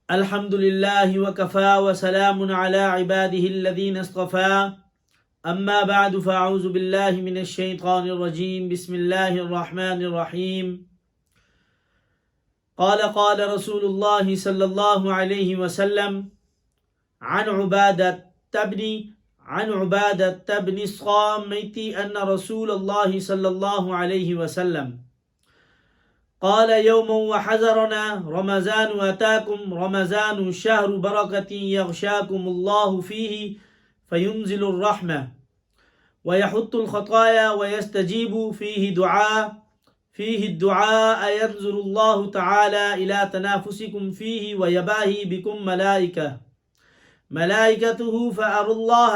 الحمد لله وكفى وسلام على عباده الذين اصطفى أما بعد فأعوذ بالله من الشيطان الرجيم بسم الله الرحمن الرحيم قال رسول الله صلى الله عليه وسلم عن عبادة بن الصامت أن رسول الله صلى الله عليه وسلم قال يوم وحذرنا رمضان أتاكم رمضان شهر بركة يغشاكم الله فيه فينزل الرحمة ويحط الخطايا ويستجيب فيه الدعاء ينظر الله تعالى إلى تنافسكم فيه ويباهي بكم ملائكته فأروا الله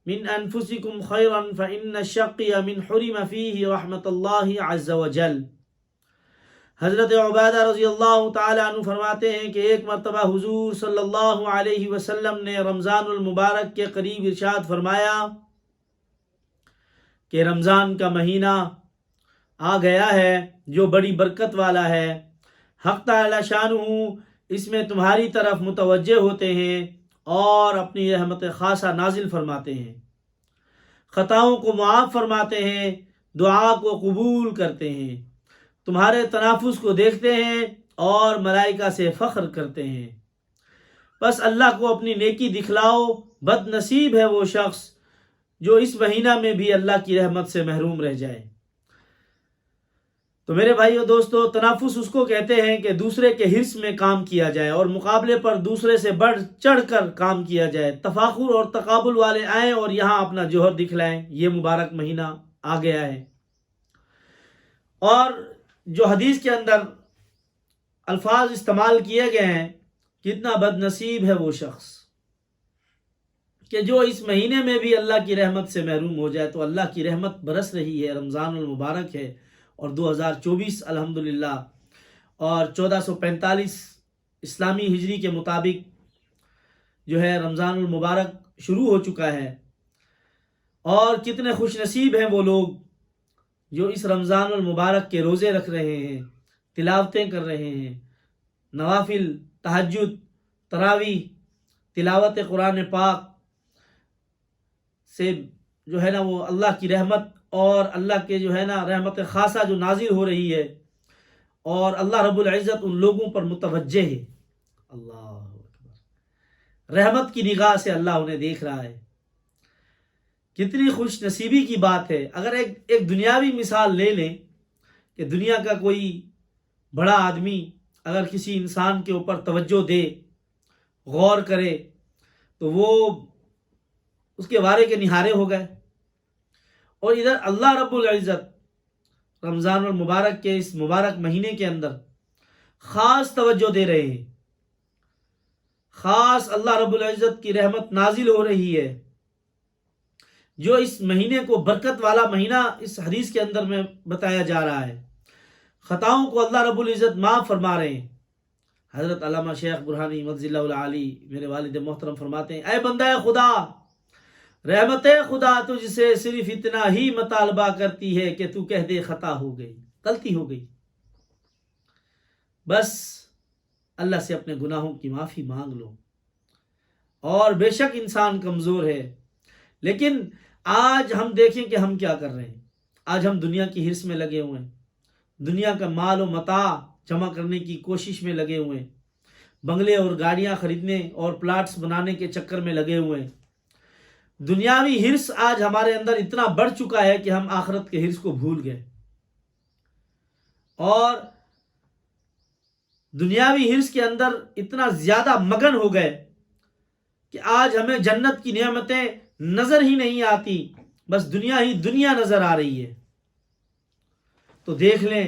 من أنفسكم خيرا فإن الشقي من حرم فيه رحمة الله عز وجل۔ حضرت عبادہ رضی اللہ تعالیٰ عنہ فرماتے ہیں کہ ایک مرتبہ حضور صلی اللہ علیہ وسلم نے رمضان المبارک کے قریب ارشاد فرمایا کہ رمضان کا مہینہ آ گیا ہے جو بڑی برکت والا ہے، حق تعالی شانہ اس میں تمہاری طرف متوجہ ہوتے ہیں اور اپنی رحمت خاصہ نازل فرماتے ہیں، خطاؤں کو معاف فرماتے ہیں، دعا کو قبول کرتے ہیں، تمہارے تنافس کو دیکھتے ہیں اور ملائکہ سے فخر کرتے ہیں۔ بس اللہ کو اپنی نیکی دکھلاؤ، بد نصیب ہے وہ شخص جو اس مہینہ میں بھی اللہ کی رحمت سے محروم رہ جائے۔ تو میرے بھائیو دوستو، تنافس اس کو کہتے ہیں کہ دوسرے کے حرص میں کام کیا جائے اور مقابلے پر دوسرے سے بڑھ چڑھ کر کام کیا جائے، تفاخر اور تقابل والے آئیں اور یہاں اپنا جوہر دکھلائیں۔ یہ مبارک مہینہ آ گیا ہے، اور جو حدیث کے اندر الفاظ استعمال کیے گئے ہیں، کتنا بد نصیب ہے وہ شخص کہ جو اس مہینے میں بھی اللہ کی رحمت سے محروم ہو جائے۔ تو اللہ کی رحمت برس رہی ہے، رمضان المبارک ہے، اور 2024 الحمدللہ اور 1445 اسلامی ہجری کے مطابق جو ہے رمضان المبارک شروع ہو چکا ہے۔ اور کتنے خوش نصیب ہیں وہ لوگ جو اس رمضان المبارک کے روزے رکھ رہے ہیں، تلاوتیں کر رہے ہیں، نوافل، تہجد، تراویح، تلاوت قرآن پاک سے جو ہے نا وہ اللہ کی رحمت اور اللہ کے جو ہے نا رحمت خاصہ جو نازل ہو رہی ہے، اور اللہ رب العزت ان لوگوں پر متوجہ ہے۔ اللہ اکبر، رحمت کی نگاہ سے اللہ انہیں دیکھ رہا ہے۔ کتنی خوش نصیبی کی بات ہے۔ اگر ایک دنیاوی مثال لے لیں کہ دنیا کا کوئی بڑا آدمی اگر کسی انسان کے اوپر توجہ دے، غور کرے، تو وہ اس کے وارے کے نہارے ہو گئے، اور ادھر اللہ رب العزت رمضان المبارک کے اس مبارک مہینے کے اندر خاص توجہ دے رہے ہیں، خاص اللہ رب العزت کی رحمت نازل ہو رہی ہے، جو اس مہینے کو برکت والا مہینہ اس حدیث کے اندر میں بتایا جا رہا ہے۔ خطاؤں کو اللہ رب العزت معاف فرما رہے ہیں۔ حضرت علامہ شیخ برہانی مدظ اللہ العالی میرے والد محترم فرماتے ہیں، اے بندہ خدا، رحمت خدا تجھ سے صرف اتنا ہی مطالبہ کرتی ہے کہ تو کہہ دے خطا ہو گئی، غلطی ہو گئی، بس اللہ سے اپنے گناہوں کی معافی مانگ لو۔ اور بے شک انسان کمزور ہے، لیکن آج ہم دیکھیں کہ ہم کیا کر رہے ہیں۔ آج ہم دنیا کی حرص میں لگے ہوئے ہیں، دنیا کا مال و متاع جمع کرنے کی کوشش میں لگے ہوئے ہیں، بنگلے اور گاڑیاں خریدنے اور پلاٹس بنانے کے چکر میں لگے ہوئے ہیں۔ دنیاوی حرص آج ہمارے اندر اتنا بڑھ چکا ہے کہ ہم آخرت کے حرص کو بھول گئے، اور دنیاوی حرص کے اندر اتنا زیادہ مگن ہو گئے کہ آج ہمیں جنت کی نعمتیں نظر ہی نہیں آتی، بس دنیا ہی دنیا نظر آ رہی ہے۔ تو دیکھ لیں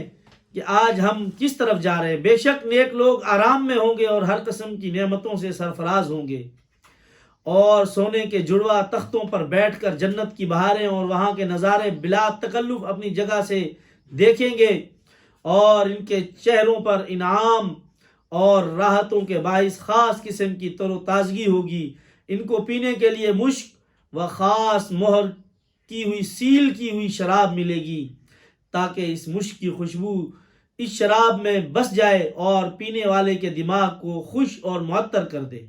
کہ آج ہم کس طرف جا رہے ہیں۔ بے شک نیک لوگ آرام میں ہوں گے اور ہر قسم کی نعمتوں سے سرفراز ہوں گے، اور سونے کے جڑوا تختوں پر بیٹھ کر جنت کی بہاریں اور وہاں کے نظارے بلا تکلف اپنی جگہ سے دیکھیں گے، اور ان کے چہروں پر انعام اور راحتوں کے باعث خاص قسم کی تر و تازگی ہوگی۔ ان کو پینے کے لیے مشک و خاص مہر کی ہوئی سیل کی ہوئی شراب ملے گی، تاکہ اس مشک کی خوشبو اس شراب میں بس جائے اور پینے والے کے دماغ کو خوش اور معطر کر دے،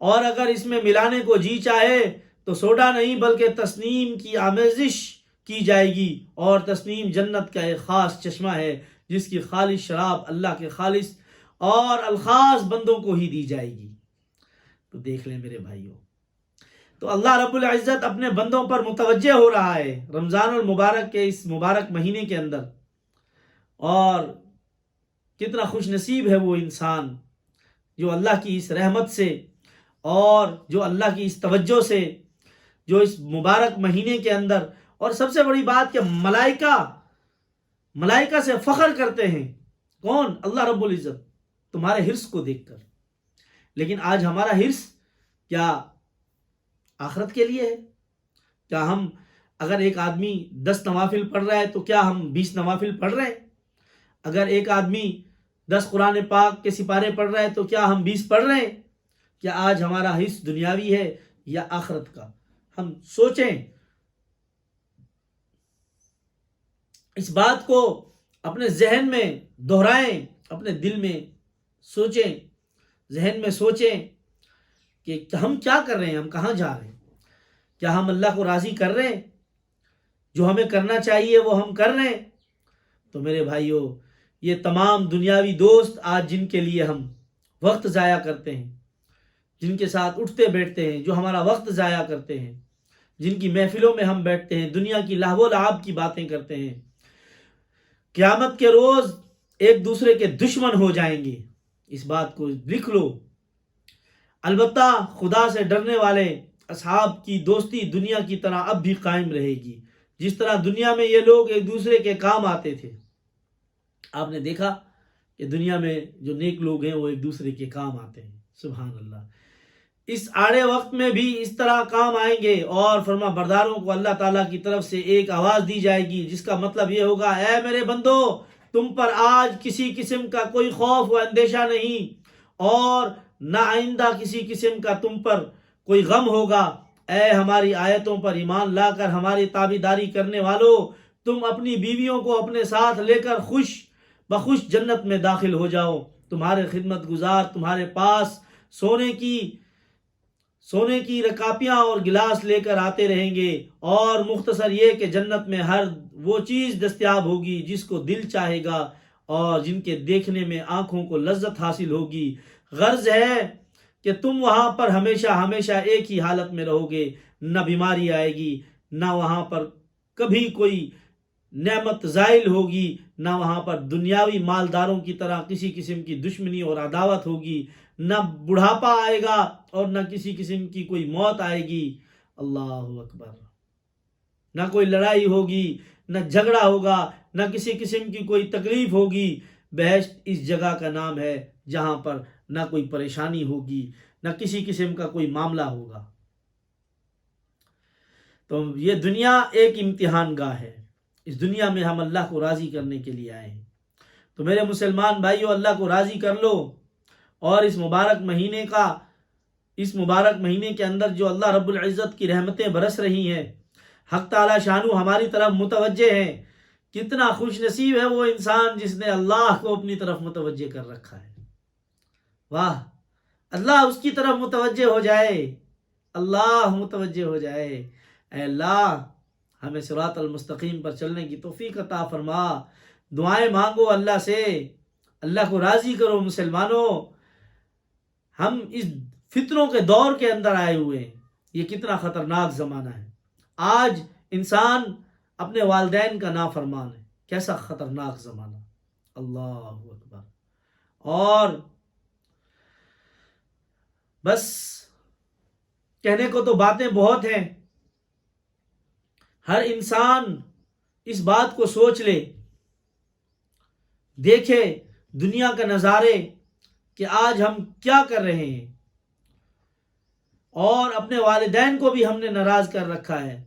اور اگر اس میں ملانے کو جی چاہے تو سوڈا نہیں بلکہ تسنیم کی آمیزش کی جائے گی، اور تسنیم جنت کا ایک خاص چشمہ ہے جس کی خالص شراب اللہ کے خالص اور الخاص بندوں کو ہی دی جائے گی۔ تو دیکھ لیں میرے بھائیوں، تو اللہ رب العزت اپنے بندوں پر متوجہ ہو رہا ہے رمضان المبارک کے اس مبارک مہینے کے اندر، اور کتنا خوش نصیب ہے وہ انسان جو اللہ کی اس رحمت سے اور جو اللہ کی اس توجہ سے جو اس مبارک مہینے کے اندر، اور سب سے بڑی بات کہ ملائکہ سے فخر کرتے ہیں۔ کون؟ اللہ رب العزت، تمہارے حرص کو دیکھ کر۔ لیکن آج ہمارا حرص کیا آخرت کے لیے ہے؟ کیا ہم، اگر ایک آدمی 10 نوافل پڑھ رہا ہے تو کیا ہم 20 نوافل پڑھ رہے ہیں؟ اگر ایک آدمی 10 قرآن پاک کے سپارے پڑھ رہا ہے تو کیا ہم 20 پڑھ رہے ہیں؟ کیا آج ہمارا حصہ دنیاوی ہے یا آخرت کا؟ ہم سوچیں، اس بات کو اپنے ذہن میں دہرائیں، اپنے دل میں سوچیں، ذہن میں سوچیں کہ ہم کیا کر رہے ہیں، ہم کہاں جا رہے ہیں؟ کیا ہم اللہ کو راضی کر رہے ہیں؟ جو ہمیں کرنا چاہیے وہ ہم کر رہے ہیں؟ تو میرے بھائیوں، یہ تمام دنیاوی دوست آج جن کے لیے ہم وقت ضائع کرتے ہیں، جن کے ساتھ اٹھتے بیٹھتے ہیں، جو ہمارا وقت ضائع کرتے ہیں، جن کی محفلوں میں ہم بیٹھتے ہیں، دنیا کی لہو و لعب کی باتیں کرتے ہیں، قیامت کے روز ایک دوسرے کے دشمن ہو جائیں گے۔ اس بات کو لکھ لو۔ البتہ خدا سے ڈرنے والے اصحاب کی دوستی دنیا کی طرح اب بھی قائم رہے گی، جس طرح دنیا میں یہ لوگ ایک دوسرے کے کام آتے تھے۔ آپ نے دیکھا کہ دنیا میں جو نیک لوگ ہیں وہ ایک دوسرے کے کام آتے ہیں۔ سبحان اللہ۔ اس آڑے وقت میں بھی اس طرح کام آئیں گے، اور فرما برداروں کو اللہ تعالیٰ کی طرف سے ایک آواز دی جائے گی جس کا مطلب یہ ہوگا، اے میرے بندو، تم پر آج کسی قسم کا کوئی خوف و اندیشہ نہیں، اور نہ آئندہ کسی قسم کا تم پر کوئی غم ہوگا۔ اے ہماری آیتوں پر ایمان لا کر ہماری تابعداری کرنے والوں، تم اپنی بیویوں کو اپنے ساتھ لے کر خوش بخوش جنت میں داخل ہو جاؤ۔ تمہارے خدمت گزار تمہارے پاس سونے کی رکابیاں اور گلاس لے کر آتے رہیں گے، اور مختصر یہ کہ جنت میں ہر وہ چیز دستیاب ہوگی جس کو دل چاہے گا، اور جن کے دیکھنے میں آنکھوں کو لذت حاصل ہوگی۔ غرض ہے کہ تم وہاں پر ہمیشہ ہمیشہ ایک ہی حالت میں رہو گے، نہ بیماری آئے گی، نہ وہاں پر کبھی کوئی نعمت زائل ہوگی، نہ وہاں پر دنیاوی مالداروں کی طرح کسی قسم کی دشمنی اور عداوت ہوگی، نہ بڑھاپا آئے گا، اور نہ کسی قسم کی کوئی موت آئے گی۔ اللہ اکبر۔ نہ کوئی لڑائی ہوگی، نہ جھگڑا ہوگا، نہ کسی قسم کی کوئی تکلیف ہوگی۔ بہشت اس جگہ کا نام ہے جہاں پر نہ کوئی پریشانی ہوگی، نہ کسی قسم کا کوئی معاملہ ہوگا۔ تو یہ دنیا ایک امتحان گاہ ہے، اس دنیا میں ہم اللہ کو راضی کرنے کے لیے آئے ہیں۔ تو میرے مسلمان بھائیوں، اللہ کو راضی کر لو، اور اس مبارک مہینے کے اندر جو اللہ رب العزت کی رحمتیں برس رہی ہیں، حق تعالی شانو ہماری طرف متوجہ ہیں۔ کتنا خوش نصیب ہے وہ انسان جس نے اللہ کو اپنی طرف متوجہ کر رکھا ہے۔ واہ، اللہ اس کی طرف متوجہ ہو جائے، اللہ متوجہ ہو جائے۔ اے اللہ، ہمیں صراط المستقیم پر چلنے کی توفیق عطا فرما۔ دعائیں مانگو اللہ سے، اللہ کو راضی کرو۔ مسلمانوں، ہم اس فتنوں کے دور کے اندر آئے ہوئے ہیں۔ یہ کتنا خطرناک زمانہ ہے۔ آج انسان اپنے والدین کا نافرمان ہے، کیسا خطرناک زمانہ۔ اللہ اکبر۔ اور بس کہنے کو تو باتیں بہت ہیں، ہر انسان اس بات کو سوچ لے، دیکھے دنیا کا نظارے کہ آج ہم کیا کر رہے ہیں، اور اپنے والدین کو بھی ہم نے ناراض کر رکھا ہے،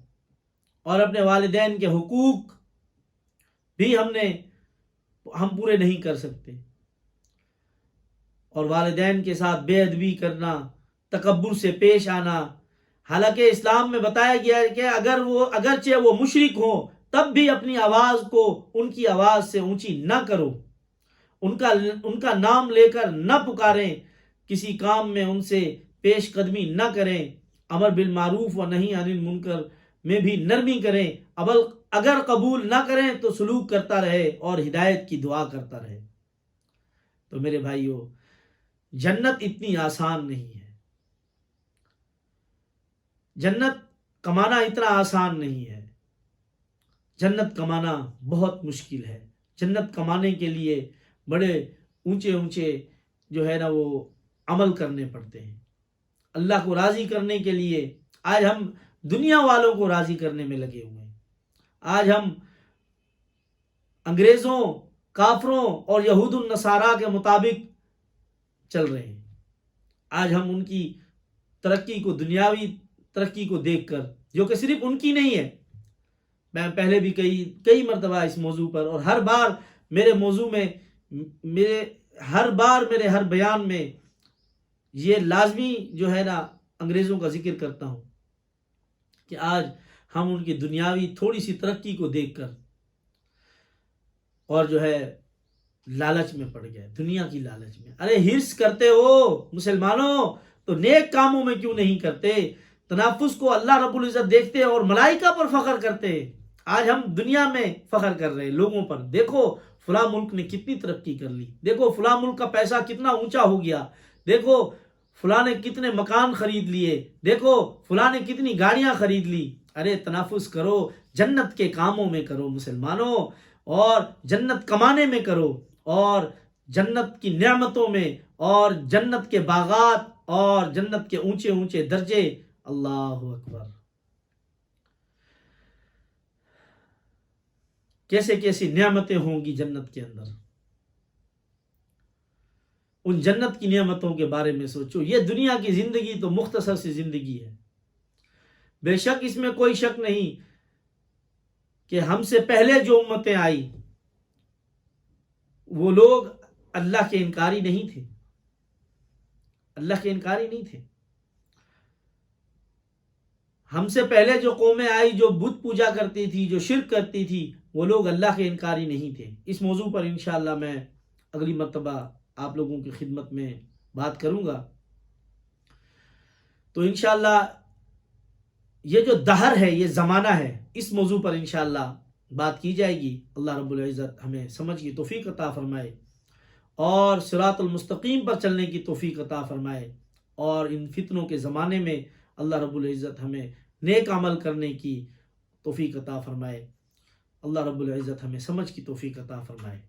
اور اپنے والدین کے حقوق بھی ہم پورے نہیں کر سکتے، اور والدین کے ساتھ بے ادبی کرنا، تکبر سے پیش آنا۔ حالانکہ اسلام میں بتایا گیا ہے کہ اگرچہ وہ مشرک ہوں تب بھی اپنی آواز کو ان کی آواز سے اونچی نہ کرو، ان کا نام لے کر نہ پکاریں، کسی کام میں ان سے پیش قدمی نہ کریں، امر بالمعروف و نہی عن المنکر میں بھی نرمی کریں، اگر قبول نہ کریں تو سلوک کرتا رہے اور ہدایت کی دعا کرتا رہے۔ تو میرے بھائیو، جنت اتنی آسان نہیں ہے، جنت کمانا اتنا آسان نہیں ہے، جنت کمانا بہت مشکل ہے۔ جنت کمانے کے لیے بڑے اونچے اونچے جو ہے نا وہ عمل کرنے پڑتے ہیں۔ اللہ کو راضی کرنے کے لیے آج ہم دنیا والوں کو راضی کرنے میں لگے ہوئے ہیں۔ آج ہم انگریزوں، کافروں اور یہود النصارہ کے مطابق چل رہے ہیں۔ آج ہم ان کی ترقی کو، دنیاوی ترقی کو دیکھ کر، جو کہ صرف ان کی نہیں ہے، میں پہلے بھی کئی مرتبہ اس موضوع پر اور ہر بار میرے موضوع میں میرے ہر بیان میں یہ لازمی جو ہے نا انگریزوں کا ذکر کرتا ہوں کہ آج ہم ان کی دنیاوی تھوڑی سی ترقی کو دیکھ کر اور جو ہے لالچ میں پڑ گئے، دنیا کی لالچ میں۔ ارے ہرس کرتے ہو مسلمانوں تو نیک کاموں میں کیوں نہیں کرتے؟ تنافس کو اللہ رب العزت دیکھتے اور ملائکہ پر فخر کرتے۔ آج ہم دنیا میں فخر کر رہے ہیں لوگوں پر، دیکھو فلاں ملک نے کتنی ترقی کر لی، دیکھو فلاں ملک کا پیسہ کتنا اونچا ہو گیا، دیکھو فلاں نے کتنے مکان خرید لیے، دیکھو فلاں نے کتنی گاڑیاں خرید لی۔ ارے تنافس کرو، جنت کے کاموں میں کرو مسلمانوں، اور جنت کمانے میں کرو، اور جنت کی نعمتوں میں، اور جنت کے باغات اور جنت کے اونچے اونچے درجے۔ اللہ اکبر! کیسے کیسی نعمتیں ہوں گی جنت کے اندر، ان جنت کی نعمتوں کے بارے میں سوچو۔ یہ دنیا کی زندگی تو مختصر سی زندگی ہے، بے شک اس میں کوئی شک نہیں کہ ہم سے پہلے جو امتیں آئی وہ لوگ اللہ کے انکاری نہیں تھے، اللہ کے انکاری نہیں تھے۔ ہم سے پہلے جو قومیں آئی جو بت پوجا کرتی تھی، جو شرک کرتی تھی، وہ لوگ اللہ کے انکاری نہیں تھے۔ اس موضوع پر انشاءاللہ میں اگلی مرتبہ آپ لوگوں کی خدمت میں بات کروں گا۔ تو انشاءاللہ یہ جو دہر ہے، یہ زمانہ ہے، اس موضوع پر انشاءاللہ بات کی جائے گی۔ اللہ رب العزت ہمیں سمجھ کی توفیق عطا فرمائے اور صراط المستقیم پر چلنے کی توفیق عطا فرمائے، اور ان فتنوں کے زمانے میں اللہ رب العزت ہمیں نیک عمل کرنے کی توفیق عطا فرمائے۔ اللہ رب العزت ہمیں سمجھ کی توفیق عطا فرمائے۔